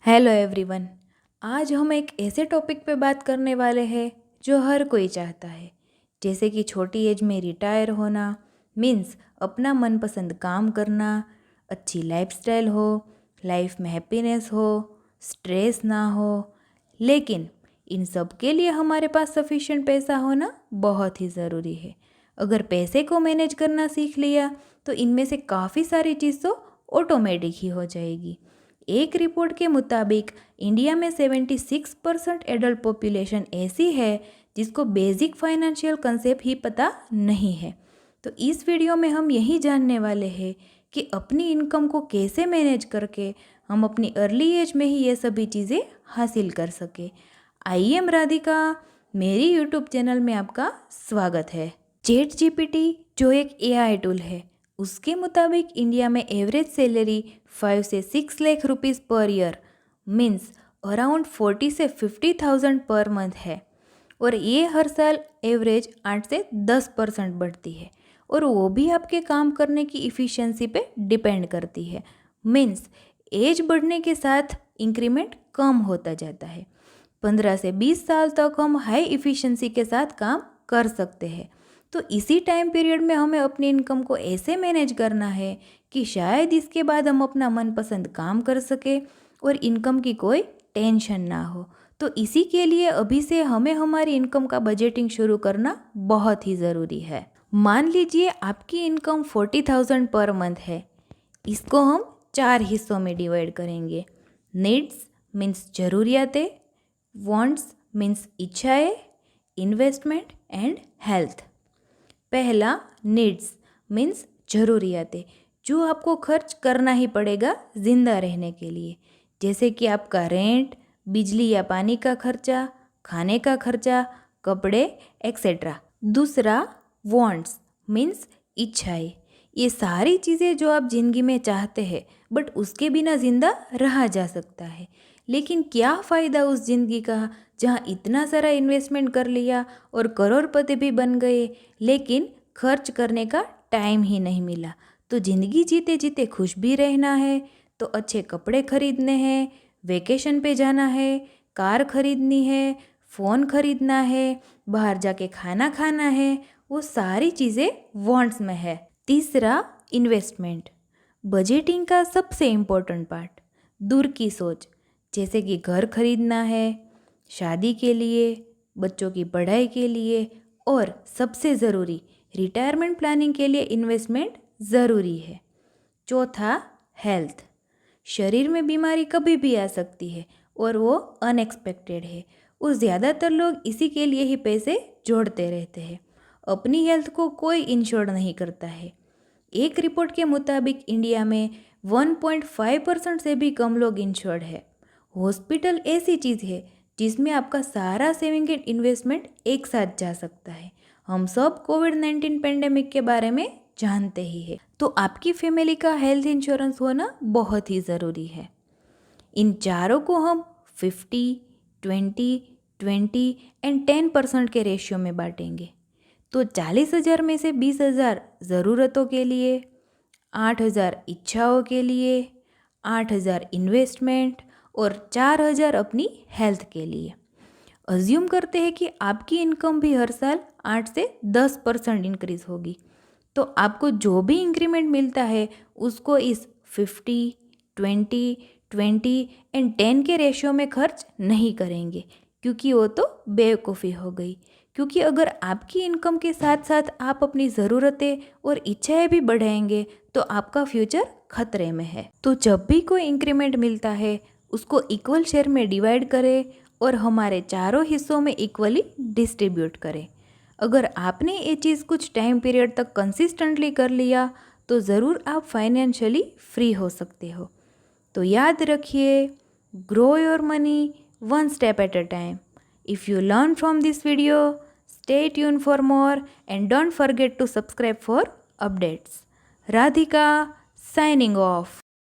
Hello everyone. आज हम एक ऐसे टॉपिक पे बात करने वाले हैं जो हर कोई चाहता है, जैसे कि छोटी एज में रिटायर होना मीन्स अपना मनपसंद काम करना, अच्छी लाइफस्टाइल हो, लाइफ में हैप्पीनेस हो, स्ट्रेस ना हो। लेकिन इन सब के लिए हमारे पास सफिशिएंट पैसा होना बहुत ही ज़रूरी है। अगर पैसे को मैनेज करना सीख लिया तो इनमें से काफ़ी सारी चीज़ तो ऑटोमेटिक ही हो जाएगी। एक रिपोर्ट के मुताबिक इंडिया में 76% एडल्ट पॉपुलेशन ऐसी है जिसको बेसिक फाइनेंशियल कंसेप्ट ही पता नहीं है। तो इस वीडियो में हम यही जानने वाले हैं कि अपनी इनकम को कैसे मैनेज करके हम अपनी अर्ली एज में ही ये सभी चीज़ें हासिल कर सके। आई एम राधिका, मेरी यूट्यूब चैनल में आपका स्वागत है। चैट जीपीटी जो एक एआई टूल है, उसके मुताबिक इंडिया में एवरेज सैलरी 5 से 6 lakh rupees per year means around 40 से 50,000 पर मंथ है। और ये हर साल एवरेज 8 से 10% बढ़ती है, और वो भी आपके काम करने की इफ़िशियंसी पे डिपेंड करती है। मीन्स एज बढ़ने के साथ इंक्रीमेंट कम होता जाता है। 15 से 20 साल तक हम हाई इफ़िशियंसी के साथ काम कर सकते हैं। तो इसी टाइम पीरियड में हमें अपनी इनकम को ऐसे मैनेज करना है कि शायद इसके बाद हम अपना मनपसंद काम कर सके और इनकम की कोई टेंशन ना हो। तो इसी के लिए अभी से हमें हमारी इनकम का बजटिंग शुरू करना बहुत ही ज़रूरी है। मान लीजिए आपकी इनकम 40,000 पर मंथ है। इसको हम 4 हिस्सों में डिवाइड करेंगे। नीड्स मीन्स ज़रूरियातें, वांट्स मीन्स इच्छाएं, इन्वेस्टमेंट एंड हेल्थ। पहला नीड्स मीन्स ज़रूरियातें, जो आपको खर्च करना ही पड़ेगा ज़िंदा रहने के लिए, जैसे कि आपका रेंट, बिजली या पानी का खर्चा, खाने का खर्चा, कपड़े एक्सेट्रा। दूसरा वांट्स मीन्स इच्छाएं, ये सारी चीज़ें जो आप ज़िंदगी में चाहते हैं बट उसके बिना ज़िंदा रहा जा सकता है। लेकिन क्या फ़ायदा उस ज़िंदगी का जहाँ इतना सारा इन्वेस्टमेंट कर लिया और करोड़पति भी बन गए, लेकिन खर्च करने का टाइम ही नहीं मिला। तो ज़िंदगी जीते जीते खुश भी रहना है, तो अच्छे कपड़े खरीदने हैं, वेकेशन पे जाना है, कार खरीदनी है, फ़ोन खरीदना है, बाहर जाके खाना खाना है, वो सारी चीज़ें वांट्स में है। तीसरा इन्वेस्टमेंट, बजटिंग का सबसे इम्पोर्टेंट पार्ट, दूर की सोच, जैसे कि घर खरीदना है, शादी के लिए, बच्चों की पढ़ाई के लिए, और सबसे ज़रूरी रिटायरमेंट प्लानिंग के लिए इन्वेस्टमेंट ज़रूरी है। चौथा हेल्थ, शरीर में बीमारी कभी भी आ सकती है और वो अनएक्सपेक्टेड है, और ज़्यादातर लोग इसी के लिए ही पैसे जोड़ते रहते हैं। अपनी हेल्थ को कोई इंश्योर नहीं करता है। एक रिपोर्ट के मुताबिक इंडिया में 1.5% से भी कम लोग इंश्योर्ड है। हॉस्पिटल ऐसी चीज़ है जिसमें आपका सारा सेविंग एंड इन्वेस्टमेंट एक साथ जा सकता है। हम सब कोविड-19 पेंडेमिक के बारे में जानते ही हैं। तो आपकी फैमिली का हेल्थ इंश्योरेंस होना बहुत ही ज़रूरी है। इन चारों को हम 50, 20, 20 एंड 10% के रेशियो में बांटेंगे। तो 40,000 में से 20,000 ज़रूरतों के लिए, 8,000 इच्छाओं के लिए, 8,000 इन्वेस्टमेंट और 4,000 अपनी हेल्थ के लिए। अज्यूम करते हैं कि आपकी इनकम भी हर साल 8 से 10% इंक्रीज़ होगी, तो आपको जो भी इंक्रीमेंट मिलता है उसको इस 50, 20, 20 एंड 10 के रेशियो में खर्च नहीं करेंगे, क्योंकि वो तो बेवकूफ़ी हो गई। क्योंकि अगर आपकी इनकम के साथ साथ आप अपनी ज़रूरतें और इच्छाएं भी बढ़ाएंगे तो आपका फ्यूचर खतरे में है। तो जब भी कोई इंक्रीमेंट मिलता है उसको इक्वल शेयर में डिवाइड करें और हमारे चारों हिस्सों में इक्वली डिस्ट्रीब्यूट करें। अगर आपने ये चीज़ कुछ टाइम पीरियड तक कंसिस्टेंटली कर लिया तो ज़रूर आप फाइनेंशियली फ्री हो सकते हो। तो याद रखिए, grow your money one step at a time. If you learn from this video, stay tuned for more and don't forget to subscribe for updates. Radhika signing off.